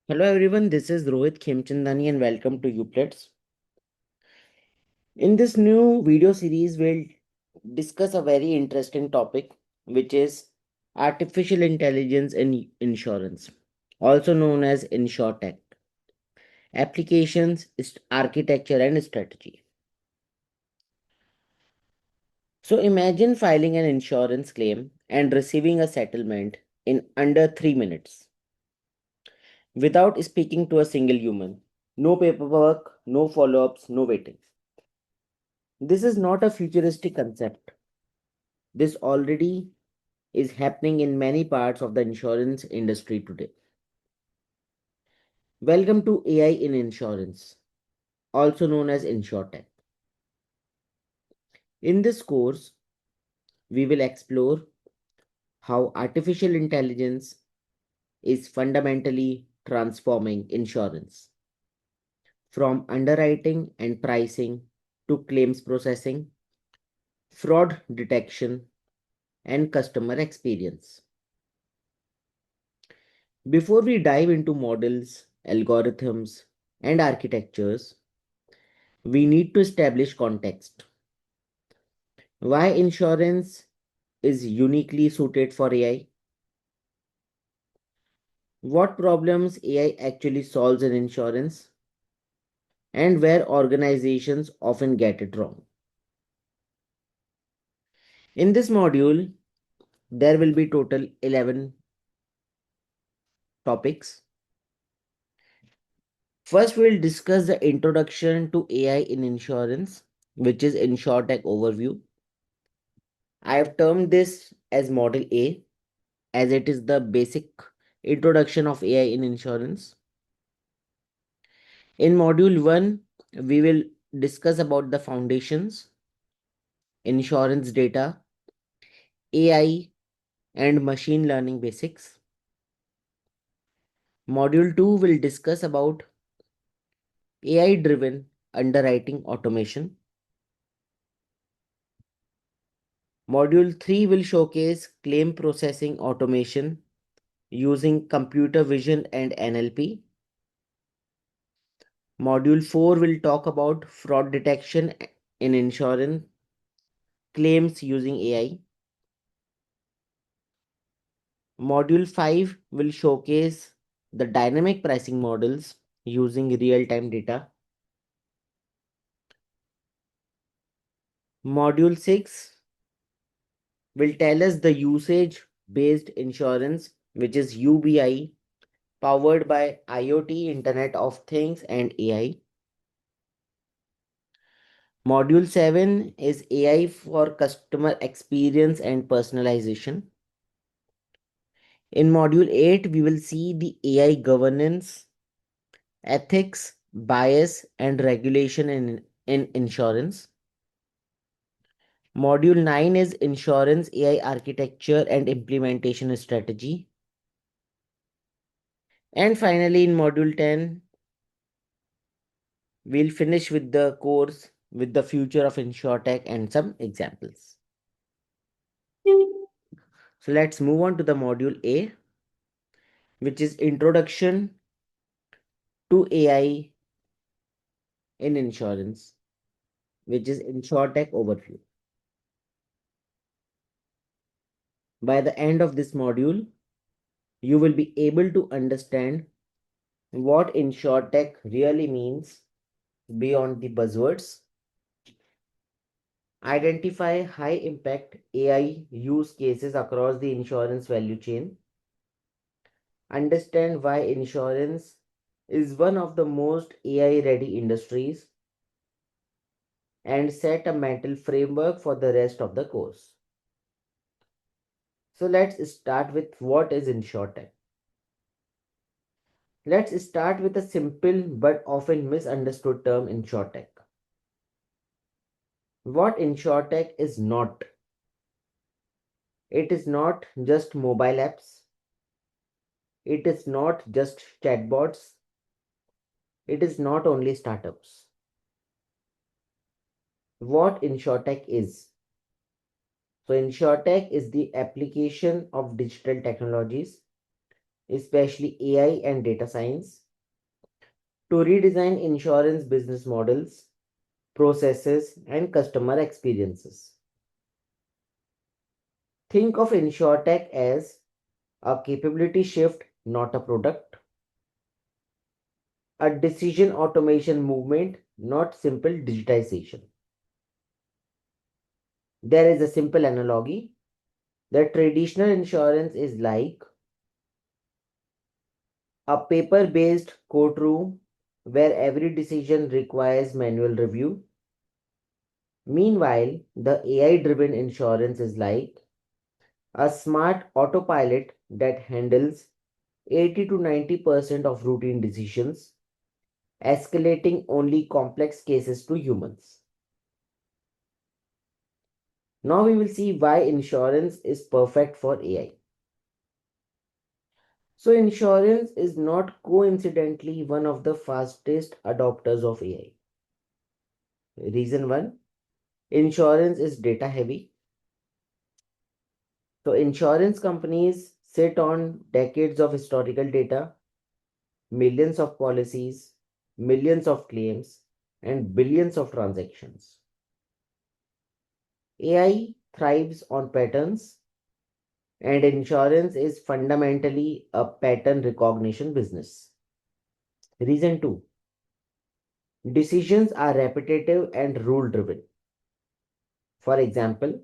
Hello everyone, this is Rohit Khemchandani and welcome to Uplatz. In this new video series, we'll discuss a very interesting topic, which is artificial intelligence in insurance, also known as InsurTech, applications, architecture, and strategy. So imagine filing an insurance claim and receiving a settlement in under 3 minutes without speaking to a single human. No paperwork, no follow ups, no waiting. This is not a futuristic concept. This already is happening in many parts of the insurance industry today. Welcome to AI in insurance, also known as InsurTech. In this course, we will explore how artificial intelligence is fundamentally transforming insurance from underwriting and pricing to claims processing, fraud detection, and customer experience. Before we dive into models, algorithms, and architectures, we need to establish context. Why insurance is uniquely suited for AI? What problems AI actually solves in insurance? And where organizations often get it wrong. In this module, there will be total 11 topics. First, we'll discuss the introduction to AI in insurance, which is InsurTech overview. I have termed this as Model A, as it is the basic introduction of AI in insurance. In Module 1, we will discuss about the foundations, insurance data, AI, and machine learning basics. Module 2 will discuss about AI-driven underwriting automation. Module 3 will showcase claim processing automation using computer vision and NLP. Module 4 will talk about fraud detection in insurance claims using AI. Module 5 will showcase the dynamic pricing models using real-time data. Module 6 will tell us the usage-based insurance, which is UBI, powered by IoT, Internet of Things, and AI. Module 7 is AI for customer experience and personalization. In Module 8, we will see the AI governance, ethics, bias, and regulation in insurance. Module 9 is insurance AI architecture and implementation strategy. And finally, in Module 10, we'll finish with the course with the future of InsurTech and some examples. So let's move on to the Module A, which is Introduction to AI in Insurance, which is InsurTech overview. By the end of this module, you will be able to understand what InsurTech really means beyond the buzzwords, identify high impact AI use cases across the insurance value chain, understand why insurance is one of the most AI ready industries, and set a mental framework for the rest of the course. So let's start with what is InsurTech. Let's start with a simple but often misunderstood term, InsurTech. What InsurTech is not. It is not just mobile apps. It is not just chatbots. It is not only startups. What InsurTech is. So InsurTech is the application of digital technologies especially AI and data science, to redesign insurance business models, processes, and customer experiences. Think of InsurTech as a capability shift, not a product, a decision automation movement, not simple digitization. There is a simple analogy that traditional insurance is like a paper based courtroom where every decision requires manual review. Meanwhile, the AI driven insurance is like a smart autopilot that handles 80 to 90% of routine decisions, escalating only complex cases to humans. Now we will see why insurance is perfect for AI. So, insurance is not coincidentally one of the fastest adopters of AI. Reason one, insurance is data heavy. So, insurance companies sit on decades of historical data, millions of policies, millions of claims, and billions of transactions. AI thrives on patterns, and insurance is fundamentally a pattern recognition business. Reason 2, decisions are repetitive and rule driven. For example,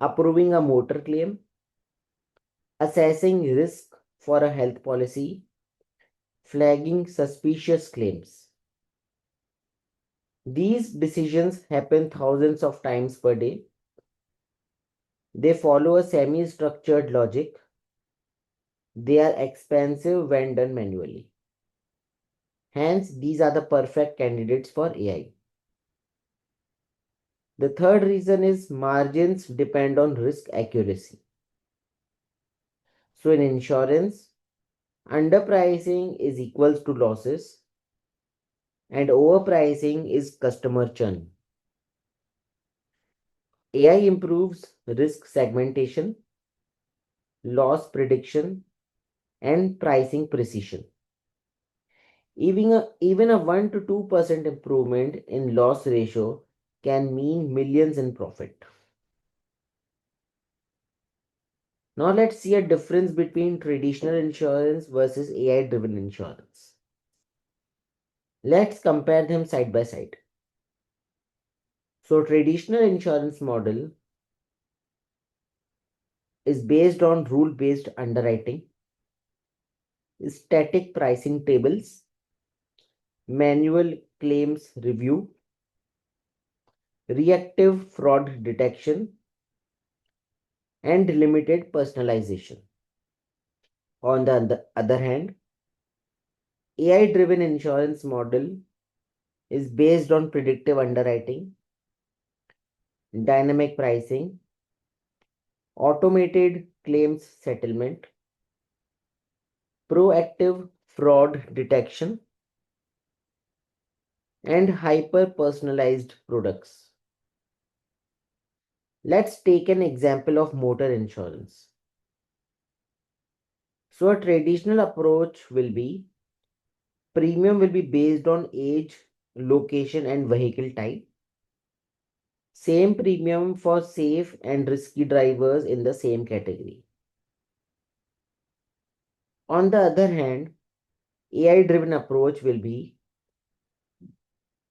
approving a motor claim, assessing risk for a health policy, flagging suspicious claims. These decisions happen thousands of times per day. They follow a semi structured logic. They are expensive when done manually. Hence, these are the perfect candidates for AI. The third reason is margins depend on risk accuracy. So, in insurance, underpricing is equals to losses and overpricing is customer churn. AI improves risk segmentation, loss prediction, and pricing precision. Even a 1 to 2% improvement in loss ratio can mean millions in profit. Now let's see a difference between traditional insurance versus AI driven insurance. Let's compare them side by side. So traditional insurance model is based on rule based underwriting, static pricing tables, manual claims review, reactive fraud detection, and limited personalization. On the other hand, AI driven insurance model is based on predictive underwriting, dynamic pricing, automated claims settlement, proactive fraud detection, and hyper personalized products. Let's take an example of motor insurance. So, a traditional approach will be premium will be based on age, location, and vehicle type. Same premium for safe and risky drivers in the same category. On the other hand, AI driven approach will be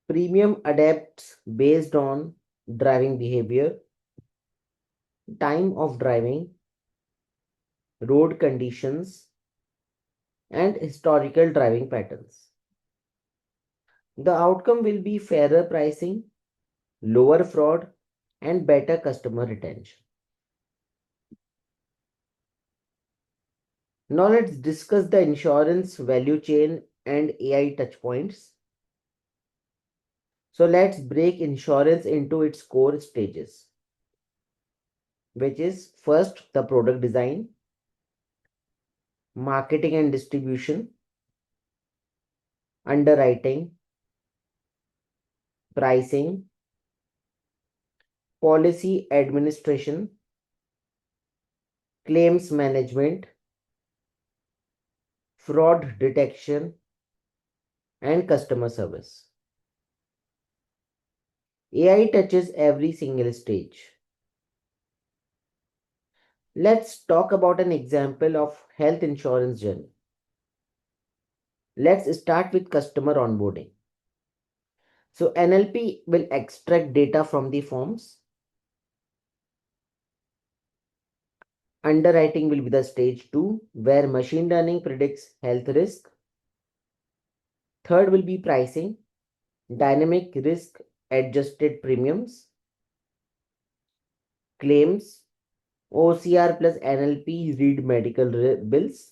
premium adapts based on driving behavior, time of driving, road conditions, and historical driving patterns. The outcome will be fairer pricing, lower fraud, and better customer retention. Now let's discuss the insurance value chain and AI touchpoints. So let's break insurance into its core stages, which is first the product design, marketing and distribution, underwriting, pricing, policy administration, claims management, fraud detection, and customer service. AI touches every single stage. Let's talk about an example of health insurance journey. Let's start with customer onboarding. So NLP will extract data from the forms. Underwriting will be the stage 2, where machine learning predicts health risk. Third will be pricing, dynamic risk adjusted premiums. Claims, OCR plus NLP read medical bills.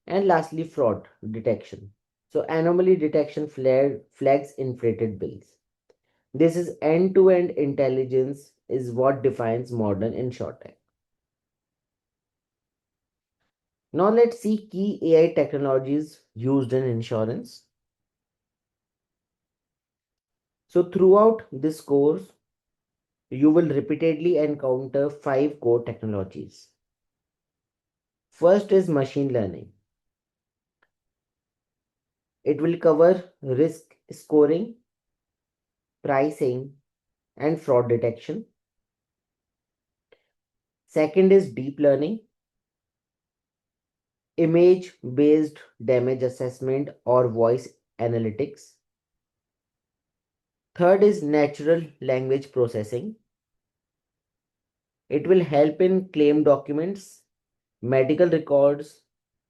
And lastly, fraud detection. So anomaly detection flags inflated bills. This is end-to-end intelligence is what defines modern InsurTech. Now let's see key AI technologies used in insurance. So throughout this course, you will repeatedly encounter 5 core technologies. First is machine learning. It will cover risk scoring, pricing, and fraud detection. Second is deep learning, image-based damage assessment or voice analytics. Third is natural language processing. It will help in claim documents, medical records,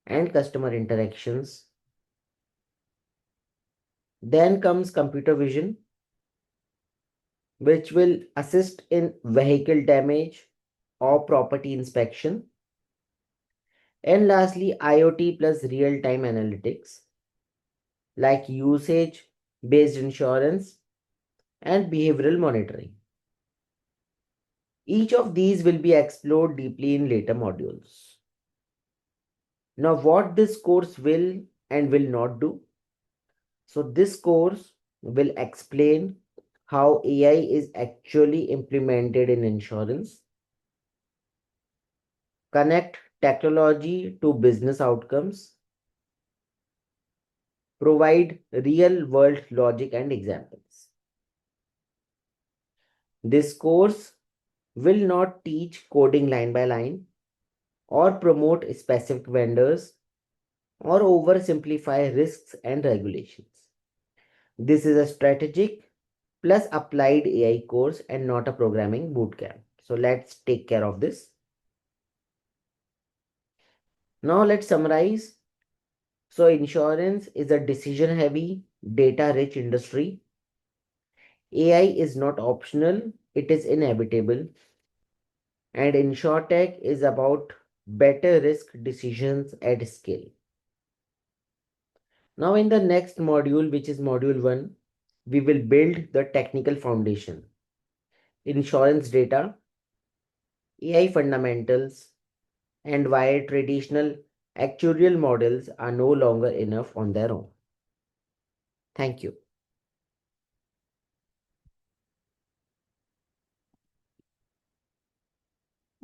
and customer interactions. Then comes computer vision, which will assist in vehicle damage or property inspection. And lastly, IoT plus real-time analytics like usage-based insurance and behavioral monitoring. Each of these will be explored deeply in later modules. Now, what this course will and will not do. So this course will explain how AI is actually implemented in insurance, connect technology to business outcomes, provide real world logic and examples. This course will not teach coding line by line or promote specific vendors or oversimplify risks and regulations. This is a strategic plus applied AI course and not a programming bootcamp. So let's take care of this. Now let's summarize. So insurance is a decision heavy, data rich industry. AI is not optional, it is inevitable. And InsurTech is about better risk decisions at scale. Now in the next module, which is module 1, we will build the technical foundation. Insurance data, AI fundamentals, and why traditional actuarial models are no longer enough on their own. Thank you.